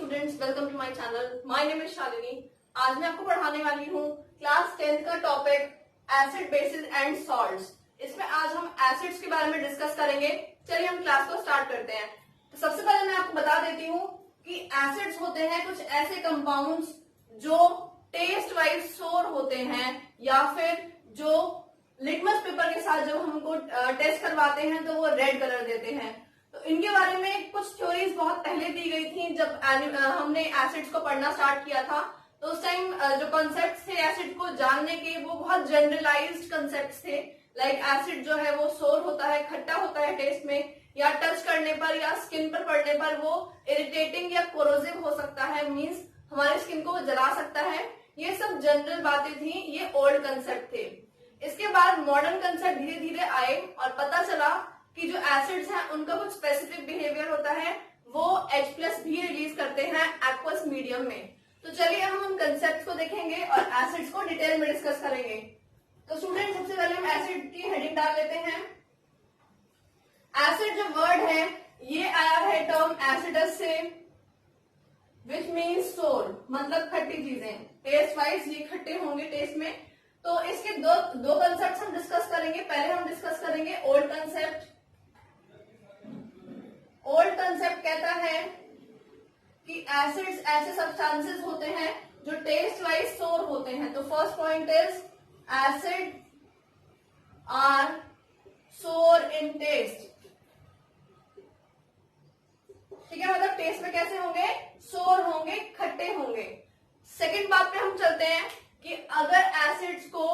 Students, welcome to my channel. My name is Shalini. आज मैं आपको पढ़ाने वाली हूँ क्लास 10th का topic acid bases and salts. इसमें आज हम एसिड्स के बारे में डिस्कस करेंगे। चलिए हम क्लास को स्टार्ट करते हैं। तो सबसे पहले मैं आपको बता देती हूँ कि एसिड्स होते हैं कुछ ऐसे कंपाउंड्स जो टेस्ट वाइज सोर होते हैं या फिर जो लिटमस पेपर के साथ जब हमको टेस्ट करवाते हैं तो वो रेड कलर देते हैं। तो इनके बारे में कुछ थ्योरीज बहुत पहले दी गई थी जब हमने एसिड्स को पढ़ना स्टार्ट किया था। तो उस टाइम जो कॉन्सेप्ट्स थे एसिड को जानने के वो बहुत जनरलाइज्ड कॉन्सेप्ट्स थे। लाइक एसिड जो है वो सोर होता है, खट्टा होता है टेस्ट में, या टच करने पर या स्किन पर पड़ने पर वो इरिटेटिंग या कोरोसिव हो सकता है, मींस हमारे स्किन को जला सकता है। ये सब जनरल बातें थी, ये ओल्ड कंसेप्ट थे। इसके बाद मॉडर्न कंसेप्ट धीरे धीरे आए और पता चला कि जो एसिड्स हैं उनका कुछ स्पेसिफिक बिहेवियर होता है, वो H+ भी रिलीज करते हैं एक्वस मीडियम में। तो चलिए हम कंसेप्ट को देखेंगे और एसिड्स को डिटेल में डिस्कस करेंगे। तो स्टूडेंट, सबसे पहले हम एसिड की हेडिंग डाल लेते हैं। एसिड जो वर्ड है ये आया है टर्म एसिडस से, विच मीन्स सोर, मतलब खट्टी चीजें। टेस्ट वाइज ये खट्टे होंगे टेस्ट में। तो इसके दो कंसेप्ट हम डिस्कस करेंगे। पहले हम डिस्कस करेंगे ओल्ड कंसेप्ट। ओल्ड कंसेप्ट कहता है कि एसिड्स ऐसे सब्सटेंसेस होते हैं जो टेस्ट वाइज सोर होते हैं। तो first point is acid are sour in test. ठीक है, मतलब टेस्ट में कैसे होंगे? सोर होंगे, खट्टे होंगे। सेकंड बात पे हम चलते हैं कि अगर एसिड्स को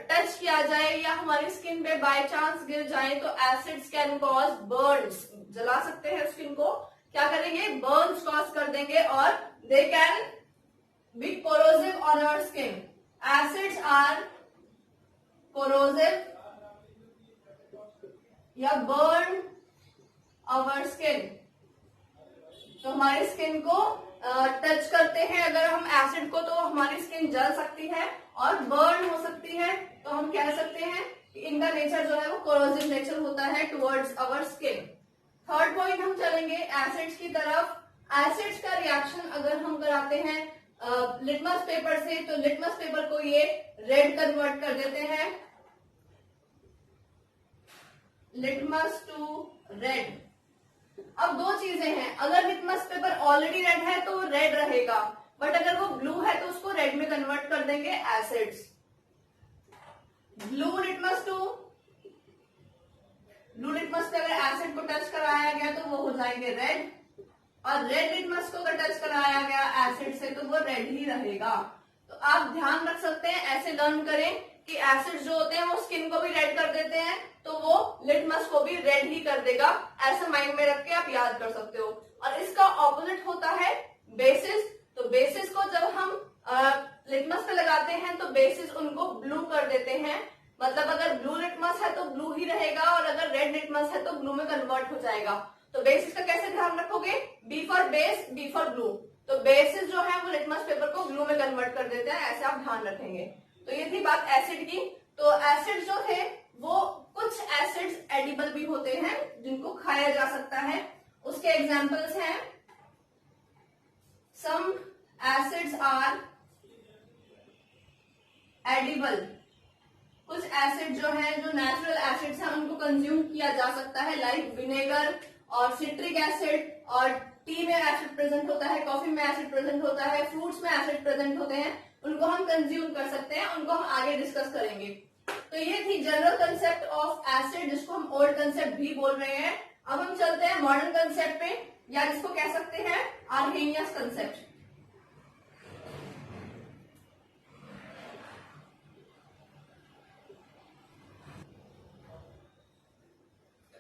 टच किया जाए या हमारी स्किन पे बाय चांस गिर जाए तो एसिड्स कैन कॉज बर्न्स, जला सकते हैं स्किन को। क्या करेंगे? बर्न्स कॉज कर देंगे और they can be corrosive on our skin. Acids are corrosive या बर्न आवर स्किन। तो हमारी स्किन को टच करते हैं अगर हम एसिड को, तो हमारी स्किन जल सकती है और बर्न हो सकती है। तो हम कह सकते हैं कि इनका नेचर जो है वो कोरोसिव नेचर होता है towards our skin. Third point हम चलेंगे एसिड्स की तरफ। एसिड्स का रिएक्शन अगर हम कराते हैं लिटमस पेपर से, तो लिटमस पेपर को ये रेड कन्वर्ट कर देते हैं, लिटमस टू रेड। अब दो चीजें हैं, अगर लिटमस पेपर ऑलरेडी रेड है तो वो रेड रहेगा, बट अगर वो ब्लू है तो उसको रेड में कन्वर्ट कर देंगे एसिड्स। ब्लू लिटमस पे अगर एसिड को टच कराया गया तो वो हो जाएंगे रेड, और रेड लिटमस को अगर टच कराया गया एसिड से तो वो रेड ही रहेगा। तो आप ध्यान रख सकते हैं, ऐसे लर्न करें कि एसिड जो होते हैं वो स्किन को भी रेड कर देते हैं तो वो लिटमस को भी रेड ही कर देगा। ऐसा माइंड में रख के आप याद कर सकते हो। और इसका ऑपोजिट होता है बेसिस। तो बेसिस को जब हम लिटमस पे लगाते हैं तो बेसिस उनको ब्लू कर देते हैं, मतलब अगर ब्लू लिटमस है तो ब्लू ही रहेगा और अगर रेड लिटमस है तो ब्लू में कन्वर्ट हो जाएगा। तो बेसिस का कैसे ध्यान रखोगे? B for base, B for blue. तो बेसिस जो है वो लिटमस पेपर को ब्लू में कन्वर्ट कर देते हैं, ऐसे आप ध्यान रखेंगे। तो ये थी बात एसिड की। तो एसिड जो थे वो कुछ एसिड्स एडिबल भी होते हैं जिनको खाया जा सकता है। उसके एग्जांपल्स हैं, सम एसिड्स आर एडिबल। कुछ एसिड जो है, जो नेचुरल एसिड्स हैं, उनको कंज्यूम किया जा सकता है, लाइक विनेगर और सिट्रिक एसिड। और टी में एसिड प्रेजेंट होता है, कॉफी में एसिड प्रेजेंट होता है, फ्रूट्स में एसिड प्रेजेंट होते हैं, उनको हम कंज्यूम कर सकते हैं, उनको हम आगे डिस्कस करेंगे। तो ये थी जनरल कंसेप्ट ऑफ एसिड, जिसको हम ओल्ड कंसेप्ट भी बोल रहे हैं। अब हम चलते हैं मॉडर्न कंसेप्ट पे, या जिसको कह सकते हैं आर्हेनियस कंसेप्ट।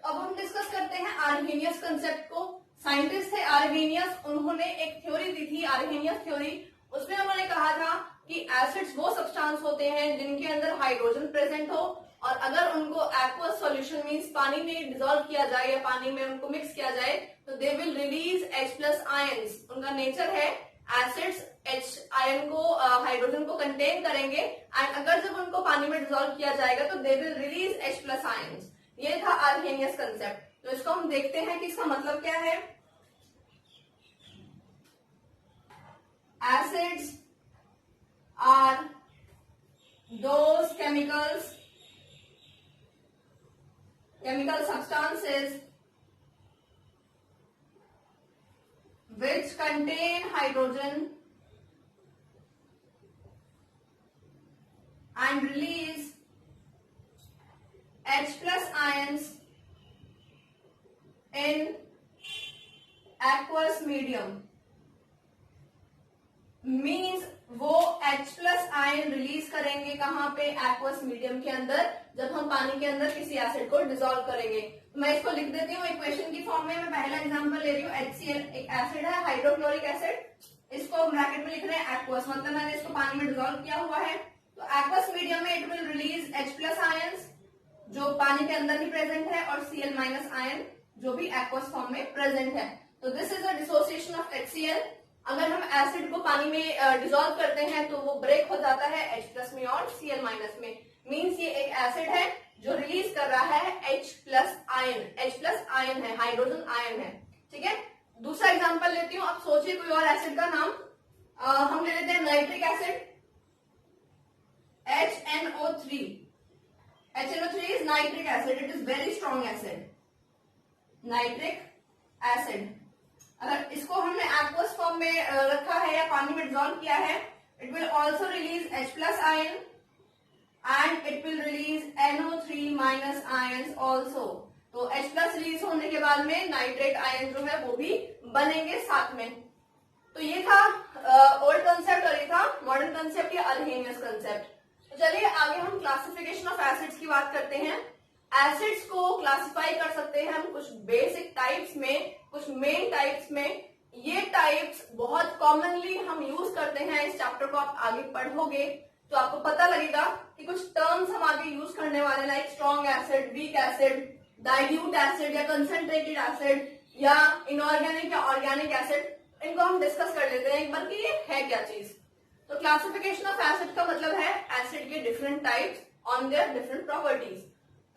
अब हम डिस्कस करते हैं आर्हेनियस कंसेप्ट को। साइंटिस्ट थे आर्हेनियस, उन्होंने एक थ्योरी दी थी, आर्हेनियस थ्योरी। उसमें उन्होंने कहा था कि एसिड्स वो सब्सटेंस होते हैं जिनके अंदर हाइड्रोजन प्रेजेंट हो, और अगर उनको एक्वस सॉल्यूशन मींस पानी में डिसॉल्व किया जाए या पानी में उनको मिक्स किया जाए तो they will release H+ ions. उनका नेचर है एसिड्स H आयन को, हाइड्रोजन को कंटेन करेंगे, एंड अगर जब उनको पानी में डिसॉल्व किया जाएगा तो they will release H+ ions. ये था आर्हेनियस कंसेप्ट। तो इसको हम देखते हैं कि इसका मतलब क्या है। Acids are those chemical substances which contain hydrogen and release H plus ions in aqueous medium. Means वो H प्लस आयन रिलीज करेंगे कहां पे, एक्वस मीडियम के अंदर, जब हम पानी के अंदर किसी एसिड को डिसॉल्व करेंगे। तो मैं इसको लिख देती हूँ इक्वेशन की फॉर्म में। मैं पहला एग्जांपल ले रही हूँ, HCl एक एसिड है, हाइड्रोक्लोरिक एसिड, इसको ब्रैकेट में लिख रहे हैं एक्वस, मतलब मैंने इसको पानी में डिसॉल्व किया हुआ है। तो एक्वस मीडियम में it will release H plus ions जो पानी के अंदर ही प्रेजेंट है, और Cl माइनस आयन जो भी एक्वस फॉर्म में प्रेजेंट है। तो this is a dissociation of HCl। अगर हम एसिड को पानी में डिसॉल्व करते हैं तो वो ब्रेक हो जाता है H प्लस में और Cl माइनस में। मीन्स ये एक एसिड है जो रिलीज कर रहा है H plus ion. H plus ion है, हाइड्रोजन आयन है, ठीक है। दूसरा एग्जांपल लेती हूँ। अब सोचिए कोई और एसिड का नाम, हम ले लेते हैं nitric acid, HNO3। HNO3 is nitric acid, it is very strong acid, nitric acid. अगर इसको हमने एक्वस फॉर्म में रखा है या पानी में डिसॉल्व किया है, it will also release H plus ion and it will release NO3 minus ions also. तो H प्लस रिलीज होने के बाद में नाइट्रेट आयन जो है वो भी बनेंगे साथ में। तो ये था ओल्ड कंसेप्ट और ये था मॉडर्न कंसेप्ट या अरहेनियस कंसेप्ट। तो चलिए आगे हम क्लासिफिकेशन ऑफ एसिड्स की बात करते हैं। एसिड्स को क्लासिफाई कर सकते हैं हम कुछ बेसिक टाइप्स में, कुछ मेन टाइप्स में। ये टाइप्स बहुत कॉमनली हम यूज करते हैं। इस चैप्टर को आप आगे पढ़ोगे तो आपको पता लगेगा कि कुछ टर्म्स हम आगे यूज करने वाले, like strong acid, weak acid, dilute acid या कंसंट्रेटेड एसिड या इनऑर्गेनिक या ऑर्गेनिक एसिड, इनको हम डिस्कस कर लेते हैं एक बार कि ये है क्या चीज। तो क्लासिफिकेशन ऑफ एसिड का मतलब है एसिड के different types on their different properties.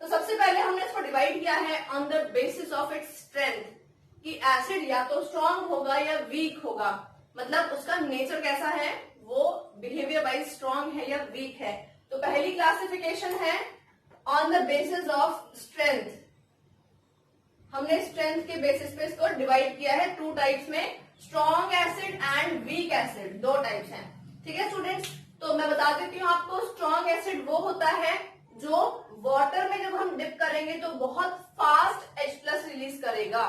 तो सबसे पहले हमने इसको डिवाइड किया है on the basis of its strength, कि एसिड या तो स्ट्रॉन्ग होगा या वीक होगा, मतलब उसका नेचर कैसा है, वो बिहेवियर वाइज स्ट्रॉन्ग है या वीक है। तो पहली क्लासिफिकेशन है on the basis of strength. हमने स्ट्रेंथ के बेसिस पे इसको डिवाइड किया है टू टाइप्स में, strong acid and weak acid, दो टाइप्स हैं, ठीक है स्टूडेंट्स। तो मैं बता देती हूँ आपको, स्ट्रॉन्ग एसिड वो होता है जो वाटर में जब हम डिप करेंगे तो बहुत फास्ट H प्लस रिलीज करेगा,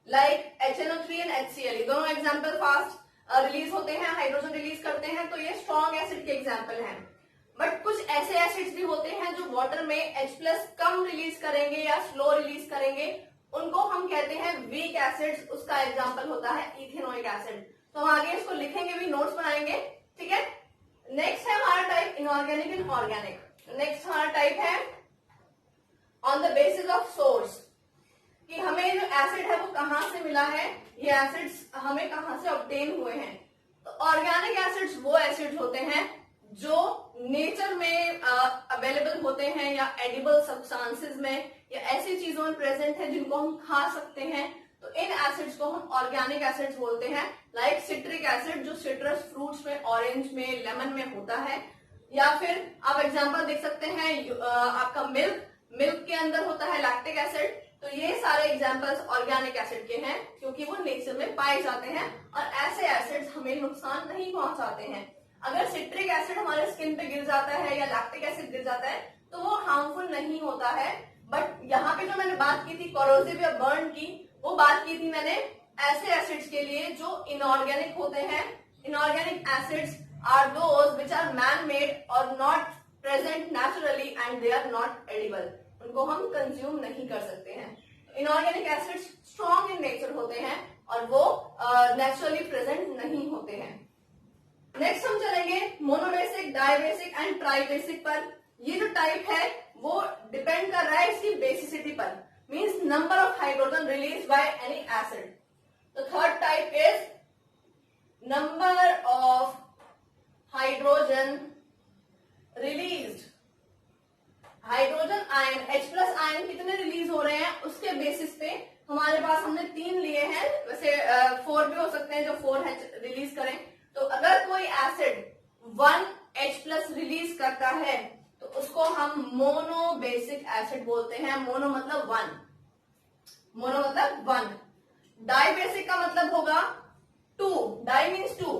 लाइक HNO3 एंड HCl, ये दोनों एग्जाम्पल फास्ट रिलीज होते हैं, हाइड्रोजन रिलीज करते हैं, तो ये स्ट्रॉन्ग एसिड के एग्जाम्पल हैं। बट कुछ ऐसे एसिड्स भी होते हैं जो वाटर में H प्लस कम रिलीज करेंगे या स्लो रिलीज करेंगे, उनको हम कहते हैं वीक एसिड्स। उसका एग्जाम्पल होता है इथेनोइक एसिड। तो हम आगे इसको लिखेंगे भी, नोट्स बनाएंगे, ठीक है। नेक्स्ट है हमारा type inorganic and organic. Next हमारा टाइप है on the basis of source, कि हमें जो एसिड है वो कहां से मिला है, ये एसिड्स हमें कहां से ऑब्टेन हुए हैं। तो ऑर्गेनिक एसिड्स वो एसिड्स होते हैं जो नेचर में अवेलेबल होते हैं या एडिबल सब्सटेंसेस में या ऐसी चीजों में प्रेजेंट है जिनको हम खा सकते हैं। तो इन एसिड्स को हम ऑर्गेनिक एसिड्स बोलते हैं, लाइक सिट्रिक एसिड जो सिट्रस फ्रूट्स में, ऑरेंज में, लेमन में होता है। या फिर आप एग्जांपल देख सकते हैं आपका मिल्क के अंदर होता है लैक्टिक एसिड। तो ये सारे एग्जांपल्स ऑर्गेनिक एसिड के हैं क्योंकि वो नेचर में पाए जाते हैं और ऐसे एसिड्स हमें नुकसान नहीं पहुंचाते हैं। अगर सिट्रिक एसिड हमारे स्किन पे गिर जाता है या लैक्टिक एसिड गिर जाता है तो वो हार्मफुल नहीं होता है। बट यहाँ पे जो मैंने बात की थी कोरोसिव या बर्न की, वो बात की थी मैंने ऐसे एसिड्स के लिए जो इनऑर्गेनिक होते हैं। Inorganic acids are those which are man made or not present naturally and they are not edible, उनको हम कंज्यूम नहीं कर सकते हैं। Inorganic acids strong in nature होते हैं और वो नेचुरली प्रेजेंट नहीं होते हैं। नेक्स्ट हम चलेंगे मोनोबेसिक, डाइबेसिक एंड ट्राइबेसिक पर। ये जो टाइप है वो डिपेंड कर रहा है इसकी बेसिसिटी पर, means number of hydrogen release by any acid. तो third type is number of hydrogen released. Hydrogen ion H plus ion कितने रिलीज हो रहे हैं उसके बेसिस पे हमारे पास हमने 3 लिए हैं, वैसे 4 भी हो सकते हैं जो 4 रिलीज करें। तो अगर कोई एसिड 1H+ रिलीज करता है तो उसको हम मोनोबेसिक एसिड बोलते हैं। मोनो मतलब वन, मोनो मतलब वन। डाइबेसिक का मतलब होगा टू, डाई मीन्स टू,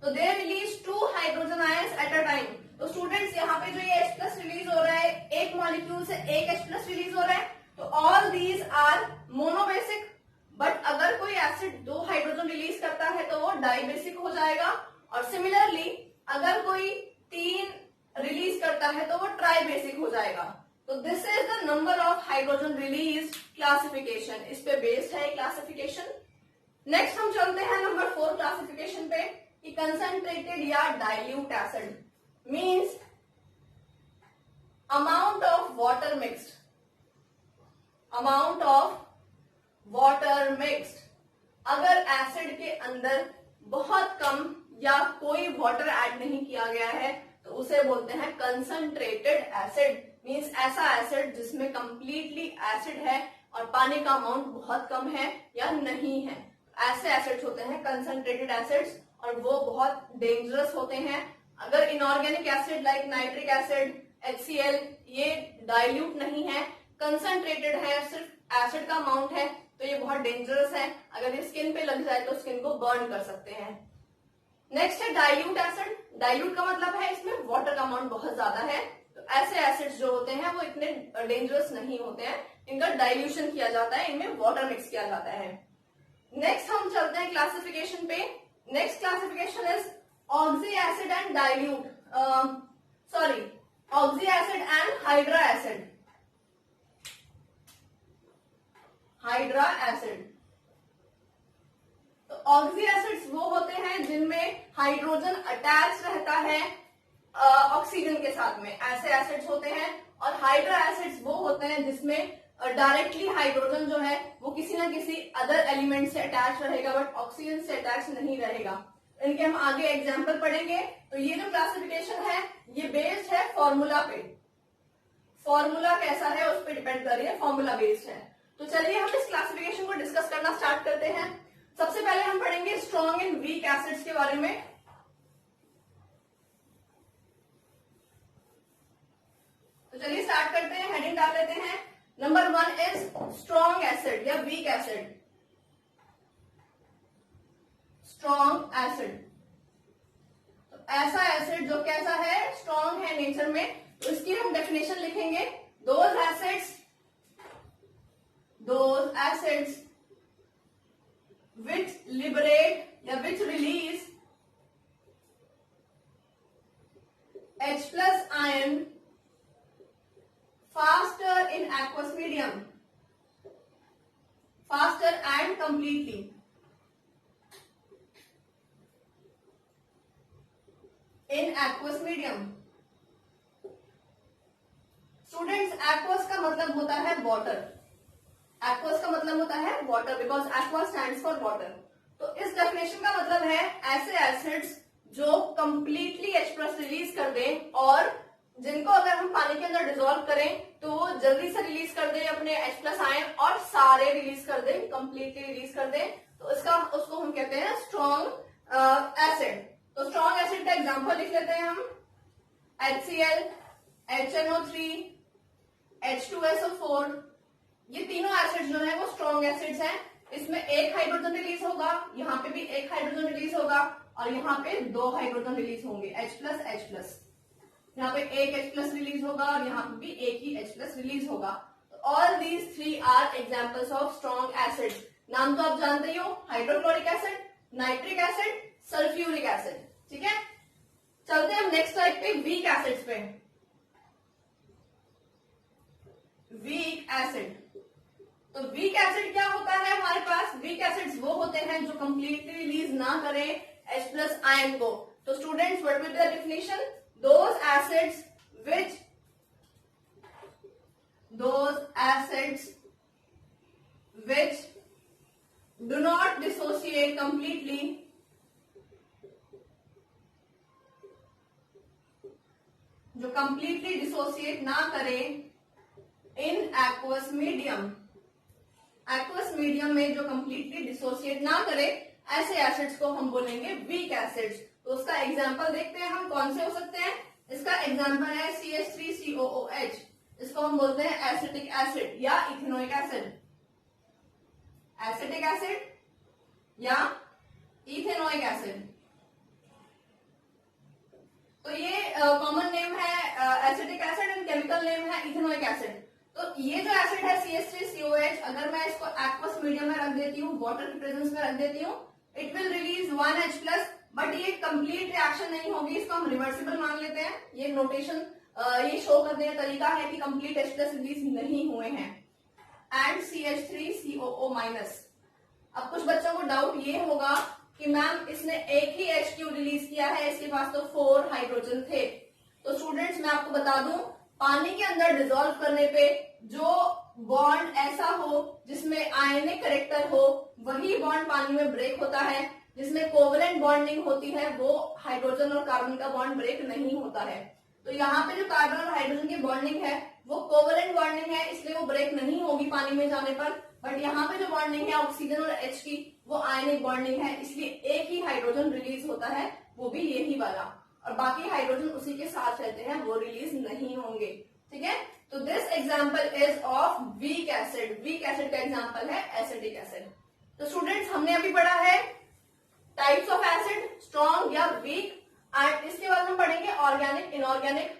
तो they release 2 hydrogen ions at a time. तो स्टूडेंट्स यहाँ पे जो ये H+ रिलीज हो रहा है, एक मॉलिक्यूल से एक H+ रिलीज हो रहा है, तो all these are monobasic. But अगर कोई एसिड 2 हाइड्रोजन रिलीज करता है तो वो डाइबेसिक हो जाएगा, और सिमिलरली अगर कोई 3 रिलीज करता है तो वो ट्राइबेसिक हो जाएगा। तो this is the number of hydrogen release classification, इस पे बेस्ड है क्लासिफिकेशन। नेक्स्ट हम चलते हैं नंबर 4 क्लासिफिकेशन पे, कि कंसंट्रेटेड या dilute acid means amount of water mixed, amount of water mixed. अगर एसिड के अंदर बहुत कम या कोई वाटर ऐड नहीं किया गया है तो उसे बोलते हैं कंसंट्रेटेड एसिड। मीन्स ऐसा एसिड जिसमें कंप्लीटली एसिड है और पानी का अमाउंट बहुत कम है या नहीं है, ऐसे एसिड्स होते हैं कंसंट्रेटेड एसिड्स, और वो बहुत डेंजरस होते हैं। अगर inorganic acid like nitric acid, HCl ये डाइल्यूट नहीं है, कंसंट्रेटेड है, सिर्फ एसिड का अमाउंट है, तो ये बहुत डेंजरस है। अगर ये स्किन पे लग जाए तो स्किन को बर्न कर सकते हैं। नेक्स्ट है डाइल्यूट एसिड। डाइल्यूट का मतलब है इसमें वाटर का अमाउंट बहुत ज्यादा है, तो ऐसे एसिड्स जो होते हैं वो इतने डेंजरस नहीं होते हैं, इनका डाइल्यूशन किया जाता है, इनमें वाटर मिक्स किया जाता है। नेक्स्ट हम चलते हैं क्लासिफिकेशन पे। Next classification is oxy acid and dilute, sorry oxy acid and hydra acid. Hydra acid, तो ऑक्सी एसिड्स वो होते हैं जिनमें हाइड्रोजन अटैच रहता है ऑक्सीजन के साथ में, ऐसे एसिड्स होते हैं। और हाइड्रा एसिड्स वो होते हैं जिसमें डायरेक्टली हाइड्रोजन जो है वो किसी ना किसी अदर एलिमेंट से अटैच रहेगा बट ऑक्सीजन से अटैच नहीं रहेगा। इनके हम आगे एग्जाम्पल पढ़ेंगे। तो ये जो क्लासिफिकेशन है ये बेस्ड है फॉर्मूला पे, फॉर्मूला कैसा है उस पर डिपेंड कर रही है, फॉर्मूला बेस्ड है। तो चलिए हम इस क्लासिफिकेशन को डिस्कस करना स्टार्ट करते हैं। सबसे पहले हम पढ़ेंगे स्ट्रॉन्ग एंड वीक एसिड्स के बारे में। तो चलिए स्टार्ट करते हैं, हेडिंग डाल लेते हैं। नंबर 1 इज स्ट्रॉन्ग एसिड या वीक एसिड। स्ट्रॉन्ग एसिड, तो ऐसा एसिड जो कैसा है, स्ट्रॉन्ग है नेचर में। तो इसकी हम डेफिनेशन लिखेंगे, दोज एसिड्स which liberate या which release H+ ion faster in aqueous medium, faster and completely. In aqueous medium, students aqueous का मतलब होता है वाटर, एक्वस का मतलब होता है water, because aqua stands for water. तो इस डेफिनेशन का मतलब है ऐसे एसिड्स जो कंप्लीटली H+ रिलीज कर दें और जिनको अगर हम पानी के अंदर डिसॉल्व करें तो वो जल्दी से रिलीज कर दें अपने H+ आयन और सारे रिलीज कर दें, कंप्लीटली रिलीज कर दें। तो उसको हम कहते हैं स्ट्रॉन्ग एसिड। तो स्ट्रॉन्ग एसिड का एग्जांपल लिख लेते हैं हम, HCl, HNO3, H2SO4, ये तीनों एसिड्स जो है वो स्ट्रॉन्ग एसिड्स हैं। इसमें एक हाइड्रोजन रिलीज होगा, यहाँ पे भी एक हाइड्रोजन रिलीज होगा और यहाँ पे 2 हाइड्रोजन रिलीज होंगे, H+H+। यहाँ पे एक H+ रिलीज होगा और यहाँ पे भी एक ही H+ रिलीज होगा। All these 3 are examples of strong acid. नाम तो आप जानते ही हो, hydrochloric acid, nitric acid, sulphuric acid. ठीक है, चलते हैं हम नेक्स्ट टाइप पे, वीक एसिड्स पे। वीक एसिड, तो वीक एसिड क्या होता है हमारे पास? वीक एसिड्स वो होते हैं जो कंप्लीटली रिलीज ना करें H+ आयन को। तो students, what will be the definition? those acids which do not dissociate completely, जो कंप्लीटली डिसोसिएट ना करें in aqueous medium, aqueous medium में जो कंप्लीटली डिसोसिएट ना करे ऐसे एसिड्स को हम बोलेंगे वीक एसिड्स। तो उसका एग्जांपल देखते हैं हम कौन से हो सकते हैं। इसका एग्जांपल है CH3COOH, इसको हम बोलते हैं एसिटिक एसिड या इथेनोइक एसिड। एसिटिक एसिड या इथेनोइक एसिड, तो ये कॉमन नेम है acetic acid and chemical name है इथेनोइक एसिड। तो ये जो एसिड है CH3COH, अगर मैं इसको एक्वस मीडियम में रख देती हूँ, वाटर की प्रेजेंस में रख देती हूँ, it will release 1H+, but ये कंप्लीट रिएक्शन नहीं होगी, इसको हम रिवर्सिबल मान लेते हैं। ये नोटेशन ये शो करने का तरीका है कि कंप्लीट H+ रिलीज नहीं हुए हैं। And CH3COO-। अब कुछ बच्चों को डाउट ये होगा कि मैम इसने एक ही H क्यों रिलीज किया है, इसके पास तो 4 हाइड्रोजन थे। तो स्टूडेंट्स मैं आपको बता दूं, पानी के अंदर डिसॉल्व करने पे जो बॉन्ड ऐसा हो जिसमें आयनिक कैरेक्टर हो, वही बॉन्ड पानी में ब्रेक होता है। जिसमें कोवलेंट बॉन्डिंग होती है वो हाइड्रोजन और कार्बन का बॉन्ड ब्रेक नहीं होता है। तो यहाँ पे जो कार्बन और हाइड्रोजन की बॉन्डिंग है वो कोवलेंट बॉन्डिंग है, इसलिए वो ब्रेक नहीं होगी पानी में जाने पर। बट यहाँ पे जो बॉन्डिंग है ऑक्सीजन और H की, वो आयनिक बॉन्डिंग है, इसलिए एक ही हाइड्रोजन रिलीज होता है, वो भी यही वाला, और बाकी हाइड्रोजन उसी के साथ रहते हैं, वो रिलीज नहीं होंगे। ठीक है, तो this example is of weak acid. Weak acid का एग्जाम्पल है एसिटिक एसिड। तो स्टूडेंट्स हमने अभी पढ़ा है टाइप्स ऑफ एसिड, स्ट्रॉन्ग या वीक, एंड इसके बाद हम पढ़ेंगे ऑर्गेनिक, इनऑर्गेनिक।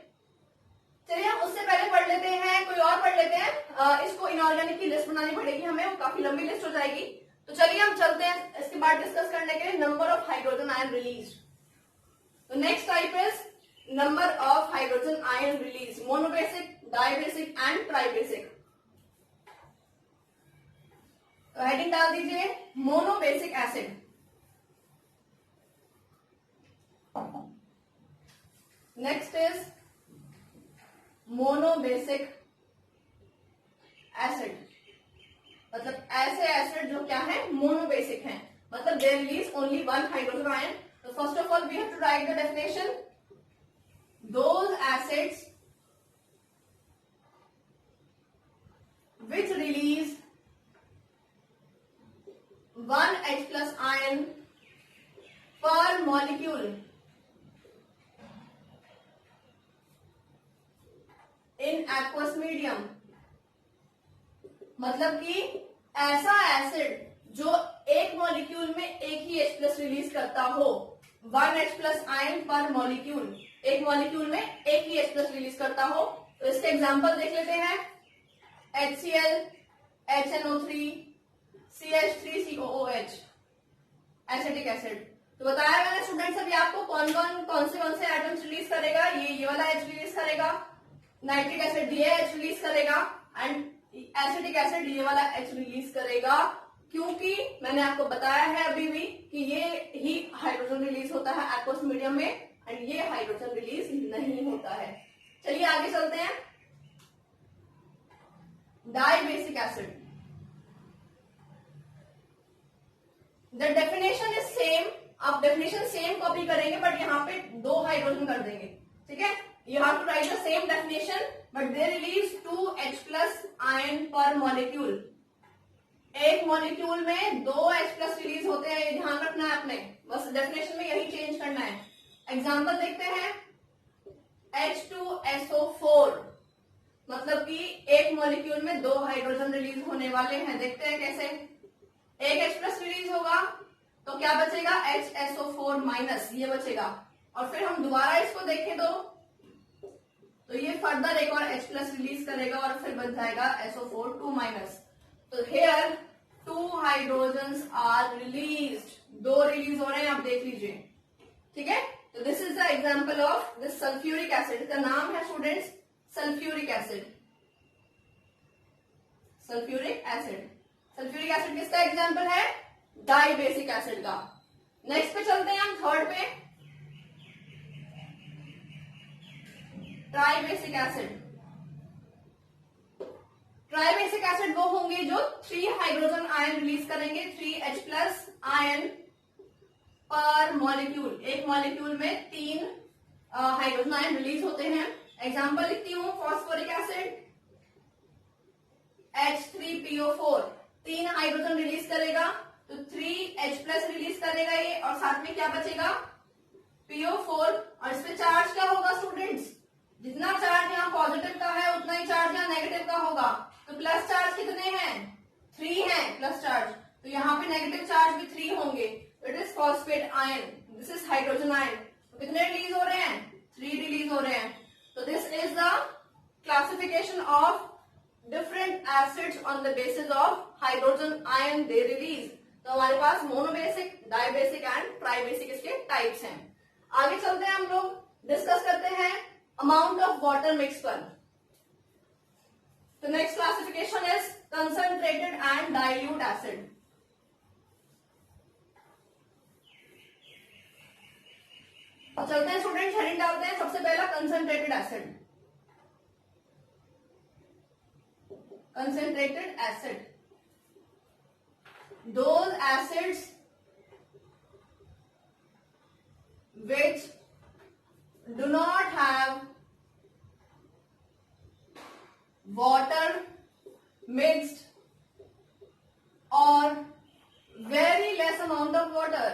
चलिए हम उससे पहले पढ़ लेते हैं, कोई और पढ़ लेते हैं। इसको इनऑर्गेनिक की लिस्ट बनानी पड़ेगी हमें, वो काफी लंबी लिस्ट हो जाएगी। तो चलिए हम चलते हैं इसके बाद डिस्कस करने के लिए number of hydrogen ion release. तो next type is number of hydrogen ion release, monobasic, dibasic and tribasic. तो हेडिंग डाल दीजिए monobasic acid. Next is monobasic acid, मतलब ऐसे एसिड जो क्या है, मोनोबेसिक हैं, मतलब they release only 1 hydrogen ion. तो first of all we have to write the definition. Those acids which release 1H+ ion per molecule in aqueous medium, मतलब कि ऐसा एसिड जो एक मॉलिक्यूल में एक ही H+ रिलीज करता हो, 1H+ आयन पर मॉलिक्यूल, एक मॉलिक्यूल में एक ही H+ रिलीज करता हो। तो इसके एग्जांपल देख लेते हैं। HCl, HNO3, CH3COOH, acetic acid. तो बताया मैंने स्टूडेंट्स अभी आपको कौन से एटम्स रिलीज करेगा। ये वाला H रिलीज करेगा, नाइट्रिक एसिड ये H रिलीज करेगा, एंड एसिटिक एसिड ये वाला H रिलीज करेगा, क्योंकि मैंने आपको बताया है अभी भी कि ये ही हाइड्रोजन रिलीज होता है एक्वस मीडियम में, एंड ये हाइड्रोजन रिलीज नहीं होता है। चलिए आगे चलते हैं। Dibasic acid, the definition is same. आप डेफिनेशन सेम कॉपी करेंगे, बट यहाँ पे 2 हाइड्रोजन कर देंगे। ठीक है, you have to write the same definition, but they release 2H+ ion per molecule. एक मॉलिक्यूल में 2H+ रिलीज होते हैं, ये ध्यान रखना है आपने, बस डेफिनेशन में यही चेंज करना है। एग्जाम्पल देखते हैं। H2SO4, मतलब कि एक मॉलिक्यूल में 2 हाइड्रोजन रिलीज होने वाले हैं। देखते हैं कैसे। एक H+ रिलीज होगा तो क्या बचेगा, HSO4- ये बचेगा, और फिर हम दोबारा इसको देखें तो ये फर्दर एक और H+ रिलीज करेगा और फिर बन जाएगा SO4 तो here 2 hydrogens are released, 2 release हो रहे हैं, आप देख लीजिए। ठीक है, तो this is the example of this sulphuric acid. इसका नाम है students sulphuric acid. Sulphuric acid, sulphuric acid किसका एग्जांपल है, डाइबेसिक एसिड का। नेक्स्ट पे चलते हैं हम, थर्ड पे, ट्राइबेसिक एसिड। ट्राइबेसिक एसिड वो होंगे जो 3 हाइड्रोजन आयन रिलीज करेंगे, 3H+ आयन पर मॉलिक्यूल। एक मॉलिक्यूल में 3 हाइड्रोजन आयन रिलीज होते हैं। एग्जांपल लिखती हूं, phosphoric acid H3PO4 3 hydrogen release करेगा, तो 3H+ रिलीज करेगा ये, और साथ में क्या बचेगा, PO4। और इस पे चार्ज क्या होगा स्टूडेंट्स, जितना चार्ज यहाँ पॉजिटिव का है उतना ही चार्ज यहाँ नेगेटिव का होगा। तो प्लस चार्ज कितने हैं, 3 हैं प्लस चार्ज, तो यहाँ पे नेगेटिव चार्ज भी 3 होंगे। It is phosphate ion, this is hydrogen ion. तो कितने रिलीज हो रहे हैं, 3 रिलीज हो रहे हैं। तो this is the classification of different acids on the basis of hydrogen ion they release. तो हमारे पास मोनोबेसिक, डाइबेसिक एंड ट्राइबेसिक इसके टाइप्स हैं। आगे चलते हैं, हम लोग डिस्कस करते हैं अमाउंट ऑफ वाटर मिक्स पर। तो next classification is concentrated and dilute acid. अब चलते हैं स्टूडेंट, हेडिंग डालते हैं। सबसे पहला concentrated acid. Concentrated acid, those acids which do not have water mixed or very less amount of water.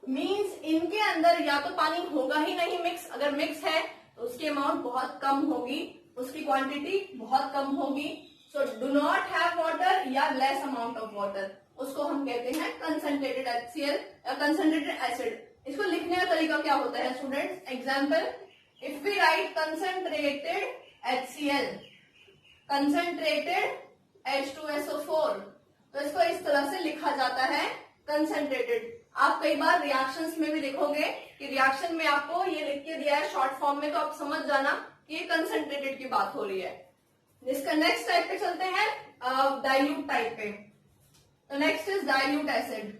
Means इनके अंदर या तो पानी होगा ही नहीं मिक्स, अगर मिक्स है तो उसकी अमाउंट बहुत कम होगी, उसकी क्वांटिटी बहुत कम होगी। So do not have water या लेस अमाउंट ऑफ वाटर, उसको हम कहते हैं कंसंट्रेटेड HCl या कंसंट्रेटेड एसिड। इसको लिखने का तरीका क्या होता है students, example, if we write concentrated HCl, concentrated H2SO4, तो इसको इस तरह से लिखा जाता है कंसंट्रेटेड। आप कई बार रिएक्शंस में भी देखोगे कि रिएक्शन में आपको ये लिख के दिया है शॉर्ट फॉर्म में, तो आप समझ जाना कि ये कंसंट्रेटेड की बात हो रही है। इसका नेक्स्ट टाइप पे चलते हैं, डाइल्यूट टाइप पे। तो next is dilute acid.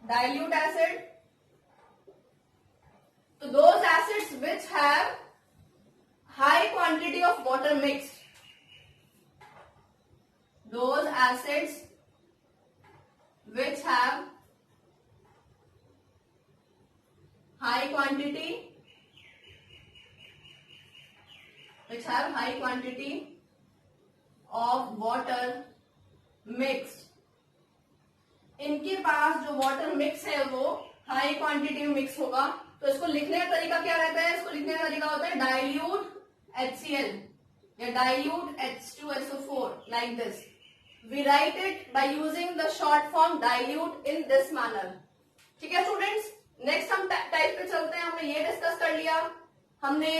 Dilute acid, तो those acids which have high quantity of water mixed, those acids which have high quantity of water mixed, इनके पास जो वाटर मिक्स है वो हाई क्वांटिटी में मिक्स होगा। तो इसको लिखने का तरीका क्या रहता है, इसको लिखने का तरीका होता है डाइल्यूट HCl या dilute H2SO4 like this. We write it by using the short form dilute in this manner. ठीक है स्टूडेंट्स, नेक्स्ट हम टाइप पे चलते हैं। हमने ये डिस्कस कर लिया, हमने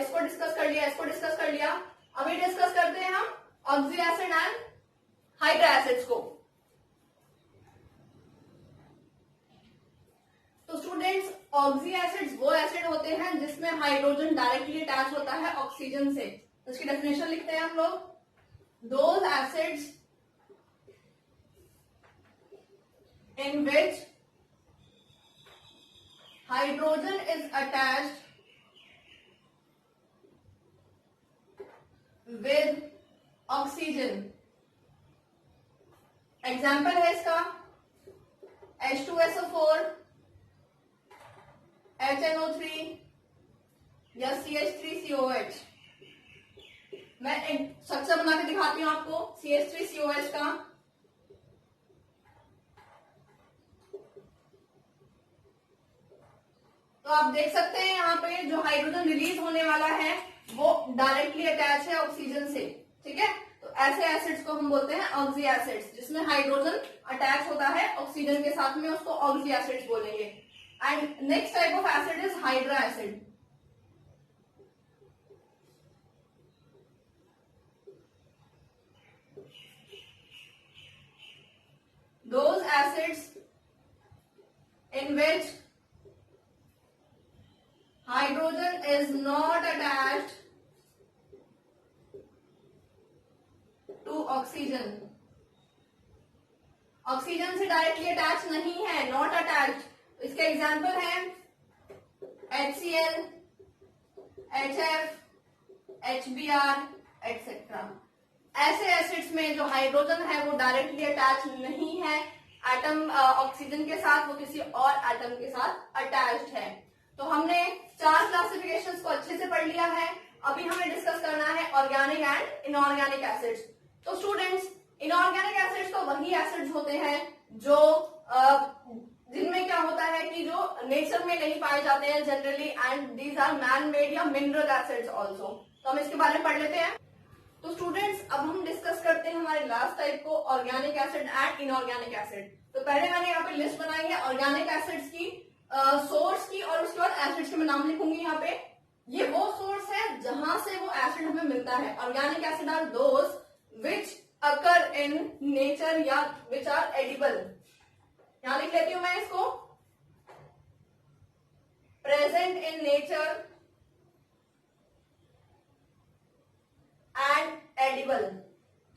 इसको डिस्कस कर लिया, इसको डिस्कस कर लिया। अभी डिस्कस करते हैं हम oxy acid and hydra acids को। तो स्टूडेंट्स, ऑक्सी एसिड्स वो एसिड होते हैं जिसमें हाइड्रोजन डायरेक्टली अटैच होता है ऑक्सीजन से। तो इसकी डेफिनेशन लिखते हैं हम लोग, those acids in which hydrogen is attached with oxygen। Example है इसका H2SO4, HNO3 या CH3COH। मैं एक स्ट्रक्चर बना के दिखाती हूं आपको CH3COH का। तो आप देख सकते हैं यहाँ पे जो हाइड्रोजन रिलीज होने वाला है वो डायरेक्टली अटैच है ऑक्सीजन से। ठीक है, तो ऐसे एसिड्स को हम बोलते हैं ऑक्सी एसिड्स, जिसमें हाइड्रोजन अटैच होता है ऑक्सीजन के साथ में, उसको ऑक्सी एसिड्स बोलेंगे। And next type of acid is hydra acid. Those acids in which hydrogen is not attached to oxygen, oxygen से डायरेक्टली अटैच नहीं है, नॉट अटैच्ड। इसके एग्जाम्पल हैं HCl, HF, HBr एक्सेट्रा। ऐसे एसिड्स में जो hydrogen है वो डायरेक्टली अटैच नहीं है एटम ऑक्सीजन के साथ, वो किसी और एटम के साथ अटैच्ड है। तो हमने 4 क्लासिफिकेशंस को अच्छे से पढ़ लिया है। अभी हमें डिस्कस करना है ऑर्गेनिक एंड इनऑर्गेनिक एसिड्स। तो स्टूडेंट्स, इनऑर्गेनिक एसिड्स तो वही एसिड्स होते हैं जो जिनमें क्या होता है कि जो नेचर में नहीं पाए जाते हैं generally, and these are man made या मिनरल एसिड्स ऑल्सो। तो हम इसके बारे में पढ़ लेते हैं। तो स्टूडेंट्स, अब हम डिस्कस करते हैं हमारे लास्ट टाइप को, organic acid and inorganic acid. तो पहले मैंने यहाँ पे लिस्ट बनाई है ऑर्गेनिक एसिड्स की, सोर्स की, और उसके बाद एसिड्स के मैं नाम लिखूंगी यहाँ पे। ये वो सोर्स है जहां से वो एसिड हमें मिलता है। Organic acid are those which occur in nature या विच आर एडिबल। यहां लिख लेती हूं मैं इसको, present in nature and edible,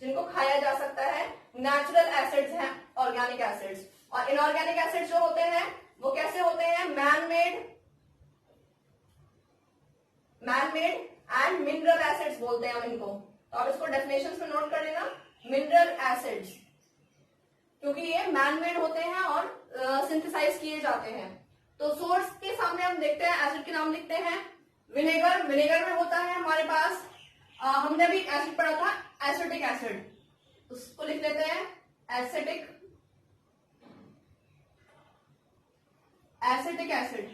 जिनको खाया जा सकता है, नेचुरल एसिड्स हैं ऑर्गेनिक एसिड्स। और इनऑर्गेनिक एसिड्स जो होते हैं वो कैसे होते हैं, man made and mineral acids बोलते हैं हम इनको। तो आप इसको डेफिनेशन में नोट कर लेना, मिनरल एसिड्स, क्योंकि ये मैन मेड होते हैं और सिंथेसाइज किए जाते हैं। तो सोर्स के सामने हम देखते हैं, एसिड के नाम लिखते हैं। विनेगर, विनेगर में होता है हमारे पास, हमने अभी एसिड पढ़ा था एसिटिक एसिड, उसको लिख लेते हैं एसिटिक एसिड।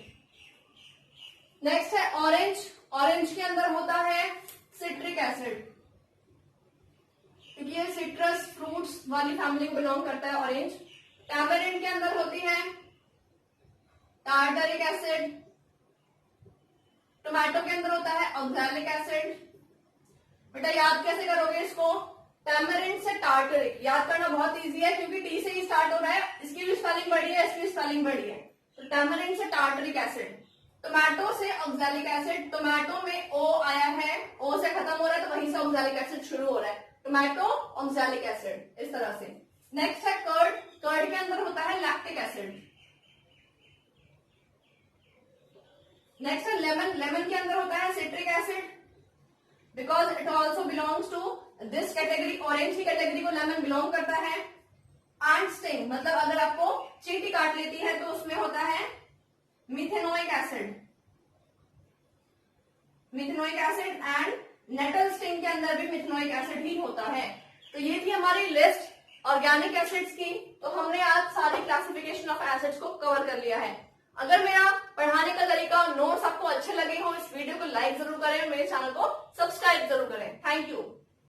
नेक्स्ट है ऑरेंज, ऑरेंज के अंदर होता है सिट्रिक एसिड, क्योंकि ये सिट्रस फ्रूट्स वाली फैमिली को बिलोंग करता है ऑरेंज। टैमरिंड के अंदर होती है टार्टरिक एसिड। टोमेटो के अंदर होता है ऑक्सैलिक एसिड। बेटा याद कैसे करोगे इसको, टैमरिंड से टार्टरिक याद करना बहुत इजी है, क्योंकि टी से ही स्टार्ट हो रहा है, इसकी भी स्पेलिंग बड़ी है, इसकी भी स्पेलिंग बड़ी है। तो टैमरिंड से टार्टरिक एसिड। टोमेटो से ऑक्सैलिक एसिड, टोमेटो में ओ आया है, ओ से खत्म हो रहा है तो वहीं से ऑक्सैलिक एसिड शुरू हो रहा है, टोमेटो ऑक्सैलिक एसिड, इस तरह से। नेक्स्ट है कर्ड, कर्ड के अंदर होता है लैक्टिक एसिड। नेक्स्ट है लेमन, लेमन के अंदर होता है citric acid, because it also belongs to this category, orange की कैटेगरी को लेमन बिलोंग करता है। एंड स्टिंग, मतलब अगर आपको चींटी काट लेती है तो उसमें होता है methanoic acid, methanoic acid, and nettle sting के अंदर भी मिथेनोइक एसिड ही होता है। तो ये थी हमारी लिस्ट ऑर्गेनिक एसिड्स की। तो हमने आज सारी क्लासिफिकेशन ऑफ एसिड्स को कवर कर लिया है। अगर मेरा पढ़ाने का तरीका और नोट्स आपको अच्छे लगे हो, इस वीडियो को लाइक जरूर करें, मेरे चैनल को सब्सक्राइब जरूर करें। Thank you.